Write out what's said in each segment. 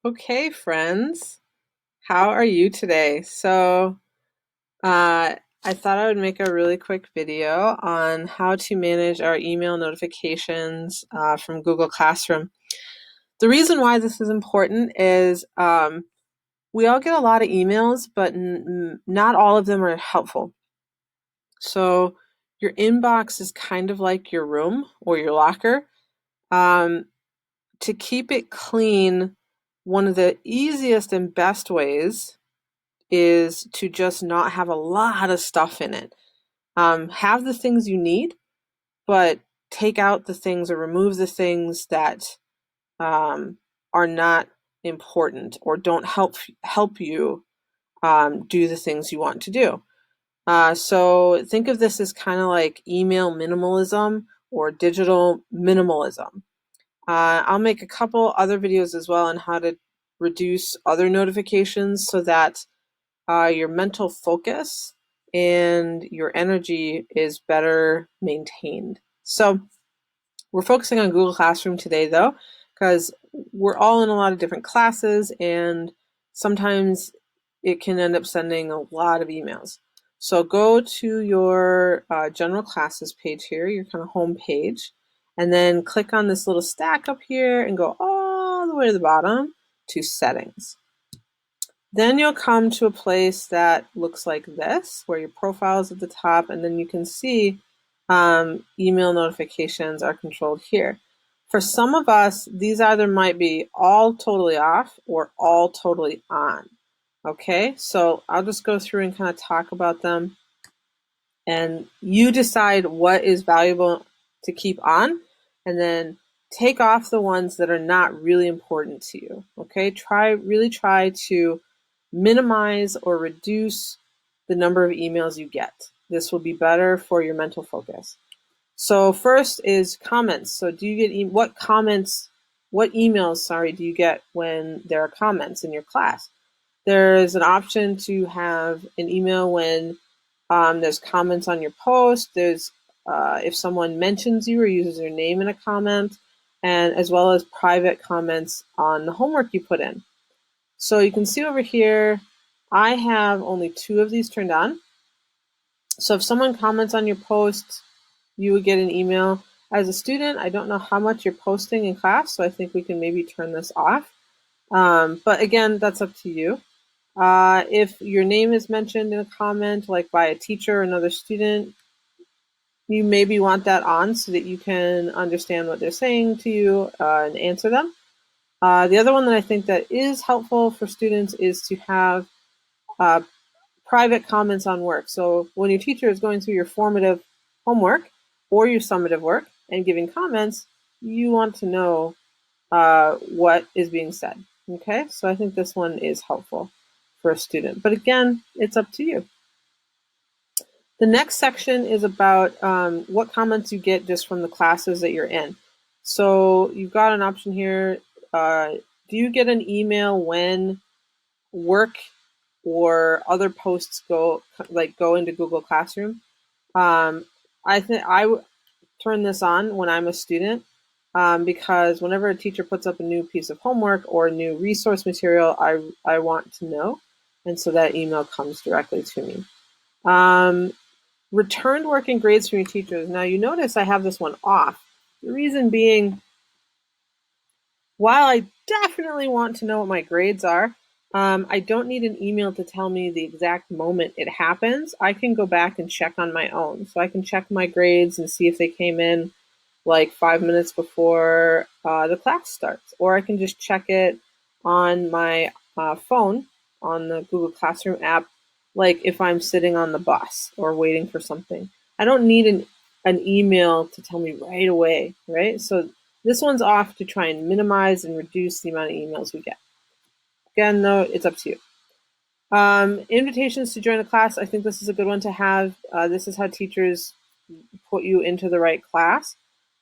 Okay, friends, how are you today? I thought I would make a really quick video on how to manage our email notifications from Google Classroom. The reason why this is important is we all get a lot of emails, but not all of them are helpful. So your inbox is kind of like your room or your locker. Um, to keep it clean, one of the easiest and best ways is to just not have a lot of stuff in it. Have the things you need, but take out the things or remove the things that are not important or don't help you do the things you want to do. So think of this as kind of like email minimalism or digital minimalism. I'll make a couple other videos as well on how to reduce other notifications so that your mental focus and your energy is better maintained. So we're focusing on Google Classroom today though, because we're all in a lot of different classes and sometimes it can end up sending a lot of emails. So go to your general classes page here, your kind of home page, and then click on this little stack up here and go all the way to the bottom to settings. Then you'll come to a place that looks like this, where your profile is at the top, and then you can see email notifications are controlled here. For some of us, these either might be all totally off or all totally on. Okay, so I'll just go through and kind of talk about them, and you decide what is valuable to keep on, and then take off the ones that are not really important to you. Okay, really try to minimize or reduce the number of emails you get. This will be better for your mental focus. So first is comments. So do you get what emails, sorry, do you get when there are comments in your class? There's an option to have an email when there's comments on your post. There's if someone mentions you or uses your name in a comment, and as well as private comments on the homework you put in. So you can see over here, I have only 2 of these turned on. So if someone comments on your post, you would get an email. As a student, I don't know how much you're posting in class, so I think we can maybe turn this off. But again, that's up to you. If your name is mentioned in a comment, like by a teacher or another student, you maybe want that on so that you can understand what they're saying to you and answer them. The other one that I think that is helpful for students is to have private comments on work. So when your teacher is going through your formative homework or your summative work and giving comments, you want to know what is being said. Okay, so I think this one is helpful for a student. But again, it's up to you. The next section is about what comments you get just from the classes that you're in. So you've got an option here. Do you get an email when work or other posts go into Google Classroom? I think I would turn this on when I'm a student because whenever a teacher puts up a new piece of homework or a new resource material, I want to know, and so that email comes directly to me. Returned work and grades from your teachers. Now you notice I have this one off. The reason being, while I definitely want to know what my grades are, I don't need an email to tell me the exact moment it happens. I can go back and check on my own. So I can check my grades and see if they came in like 5 minutes before the class starts. Or I can just check it on my phone on the Google Classroom app, like if I'm sitting on the bus or waiting for something. I don't need an email to tell me right away, right? So this one's off to try and minimize and reduce the amount of emails we get. Again, though, it's up to you. Invitations to join a class. I think this is a good one to have. This is how teachers put you into the right class.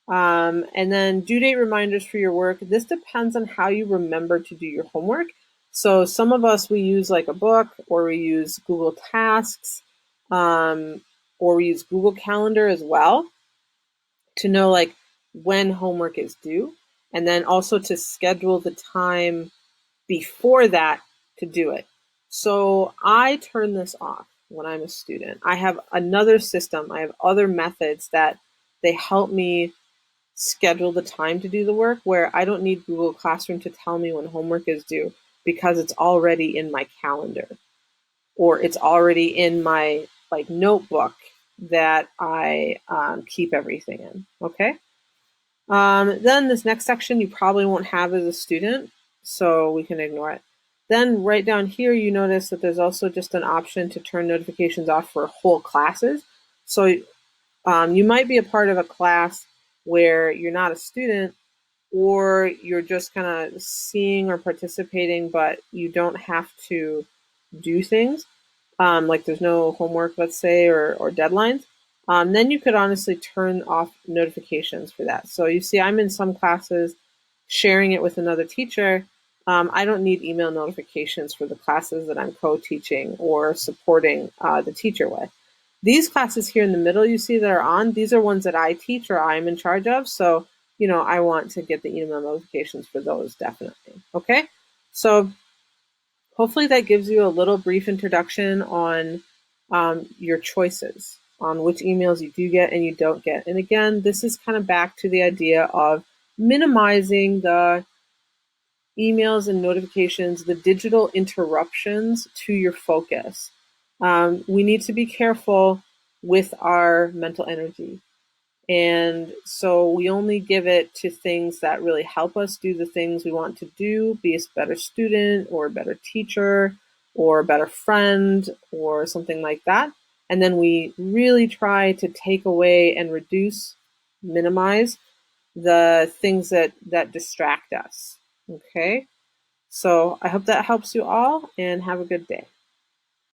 And then due date reminders for your work. This depends on how you remember to do your homework. So some of us, we use like a book, or we use Google Tasks, or we use Google Calendar as well to know like when homework is due, and then also to schedule the time before that to do it. So I turn this off when I'm a student. I have another system, I have other methods that they help me schedule the time to do the work, where I don't need Google Classroom to tell me when homework is due, because it's already in my calendar, or it's already in my like notebook that I keep everything in. Okay. Then this next section you probably won't have as a student, so we can ignore it. Then right down here, you notice that there's also just an option to turn notifications off for whole classes. So you might be a part of a class where you're not a student, or you're just kind of seeing or participating, but you don't have to do things. Like there's no homework, let's say, or deadlines. Then you could honestly turn off notifications for that. So you see, I'm in some classes sharing it with another teacher. I don't need email notifications for the classes that I'm co-teaching or supporting the teacher with. These classes here in the middle you see that are on, these are ones that I teach or I'm in charge of. So, I want to get the email notifications for those, definitely. Okay. So hopefully that gives you a little brief introduction on your choices, on which emails you do get and you don't get. And again, this is kind of back to the idea of minimizing the emails and notifications, the digital interruptions to your focus. We need to be careful with our mental energy. And so we only give it to things that really help us do the things we want to do, be a better student or a better teacher or a better friend or something like that. And then we really try to take away and reduce, minimize the things that distract us. Okay. So I hope that helps you all, and have a good day.